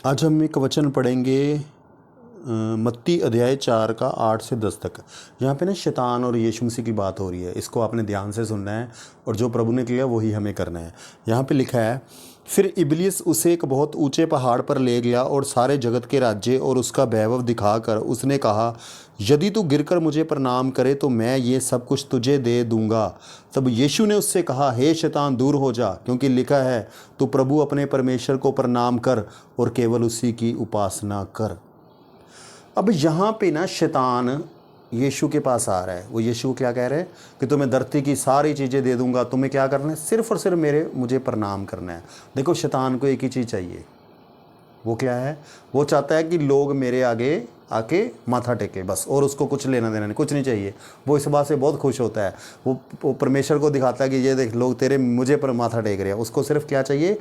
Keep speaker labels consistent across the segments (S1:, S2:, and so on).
S1: आज हम एक वचन पढ़ेंगे मत्ती अध्याय 4 का 8 से 10 तक। यहाँ पे ना शैतान और यीशु मसीह की बात हो रही है। इसको आपने ध्यान से सुनना है और जो प्रभु ने किया वही हमें करना है। यहाँ पे लिखा है, फिर इब्लिस उसे एक बहुत ऊंचे पहाड़ पर ले गया और सारे जगत के राज्य और उसका वैभव दिखाकर उसने कहा, यदि तू गिरकर मुझे प्रणाम करे तो मैं ये सब कुछ तुझे दे दूंगा। तब यीशु ने उससे कहा, हे शैतान दूर हो जा, क्योंकि लिखा है, तू प्रभु अपने परमेश्वर को प्रणाम कर और केवल उसी की उपासना कर। अब यहाँ पे ना शैतान यीशु के पास आ रहा है। वो यीशु को क्या कह रहे हैं कि तुम्हें धरती की सारी चीज़ें दे दूंगा, तुम्हें क्या करना है, सिर्फ और सिर्फ मुझे प्रणाम करना है। देखो शैतान को एक ही चीज़ चाहिए, वो क्या है, वो चाहता है कि लोग मेरे आगे आके माथा टेके बस, और उसको कुछ लेना देना नहीं, कुछ नहीं चाहिए। वो इस बात से बहुत खुश होता है। वो परमेश्वर को दिखाता है कि ये देख लोग तेरे मुझे पर माथा टेक रहे हैं। उसको सिर्फ क्या चाहिए,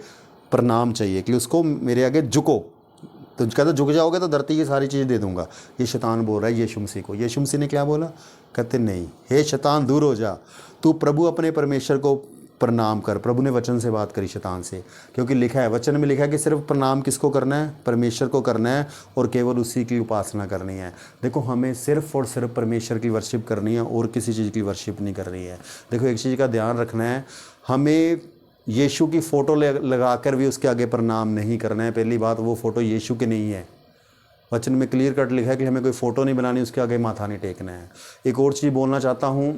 S1: प्रणाम चाहिए कि उसको मेरे आगे झुको। तो कहता झुक जाओगे तो धरती की सारी चीज़ें दे दूंगा। ये शैतान बोल रहा है यीशु मसीह को। यीशु मसीह ने क्या बोला, कहते नहीं, हे शैतान दूर हो जा, तू प्रभु अपने परमेश्वर को प्रणाम कर। प्रभु ने वचन से बात करी शैतान से, क्योंकि लिखा है, वचन में लिखा है कि सिर्फ प्रणाम किसको करना है, परमेश्वर को करना है और केवल उसी की उपासना करनी है। देखो हमें सिर्फ और सिर्फ परमेश्वर की वर्शिप करनी है और किसी चीज़ की वर्शिप नहीं करनी है। देखो एक चीज़ का ध्यान रखना है, हमें यीशु की फ़ोटो लगा कर भी उसके आगे प्रणाम नहीं करना है। पहली बात, वो फ़ोटो यीशु की नहीं है। वचन में क्लियर कट लिखा है कि हमें कोई फ़ोटो नहीं बनानी, उसके आगे माथा नहीं टेकना है। एक और चीज़ बोलना चाहता हूँ,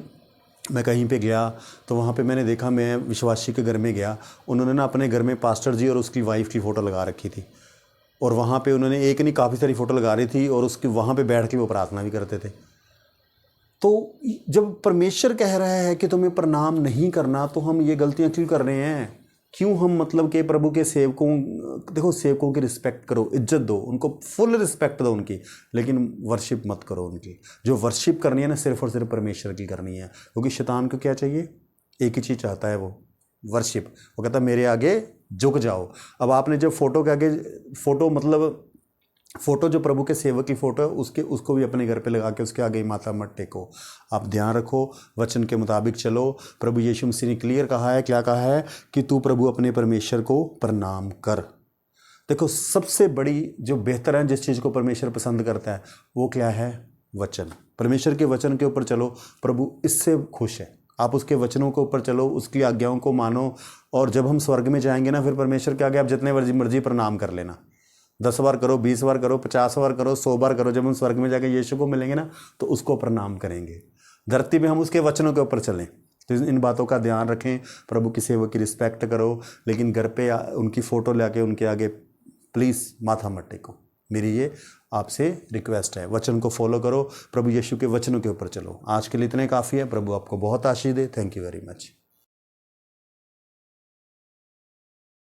S1: मैं कहीं पे गया तो वहाँ पे मैंने देखा, मैं विश्वासी के घर में गया, उन्होंने ना अपने घर में पास्टर जी और उसकी वाइफ की फ़ोटो लगा रखी थी, और वहाँ पे उन्होंने एक नहीं काफ़ी सारी फ़ोटो लगा रही थी, और उसकी वहाँ पे बैठ के वो प्रार्थना भी करते थे। तो जब परमेश्वर कह रहा है कि तुम्हें प्रणाम नहीं करना, तो हम ये गलतियाँ क्यों कर रहे हैं? क्यों हम मतलब कि प्रभु के सेवकों, देखो सेवकों की रिस्पेक्ट करो, इज्जत दो, उनको फुल रिस्पेक्ट दो उनकी, लेकिन वर्शिप मत करो उनकी। जो वर्शिप करनी है ना, सिर्फ और सिर्फ परमेश्वर की करनी है। क्योंकि शैतान को क्या चाहिए, एक ही चीज़ चाहता है, वो वर्शिप। वो कहता है मेरे आगे झुक जाओ। अब आपने जब फ़ोटो के आगे, फ़ोटो मतलब फ़ोटो जो प्रभु के सेवक की फ़ोटो है, उसको भी अपने घर पे लगा के उसके आगे ही माथा मत टेको। आप ध्यान रखो, वचन के मुताबिक चलो। प्रभु यीशु मसीह ने क्लियर कहा है, क्या कहा है कि तू प्रभु अपने परमेश्वर को प्रणाम कर। देखो सबसे बड़ी जो बेहतर है, जिस चीज़ को परमेश्वर पसंद करता है, वो क्या है, वचन। परमेश्वर के वचन के ऊपर चलो, प्रभु इससे खुश है। आप उसके वचनों के ऊपर चलो, उसकी आज्ञाओं को मानो, और जब हम स्वर्ग में जाएंगे ना, फिर परमेश्वर के आगे आप जितने मर्जी प्रणाम कर लेना। 10 बार करो, 20 बार करो, 50 बार करो, 100 बार करो। जब हम स्वर्ग में जाकर यीशु को मिलेंगे ना, तो उसको प्रणाम करेंगे। धरती में हम उसके वचनों के ऊपर चलें। तो इन बातों का ध्यान रखें। प्रभु की सेवक की रिस्पेक्ट करो, लेकिन घर पे उनकी फ़ोटो लेके उनके आगे प्लीज़ माथा मत टेको। मेरी ये आपसे रिक्वेस्ट है। वचन को फॉलो करो, प्रभु यीशु के वचनों के ऊपर चलो। आज के लिए इतने काफ़ी है। प्रभु आपको बहुत आशीष दे। Thank you very much.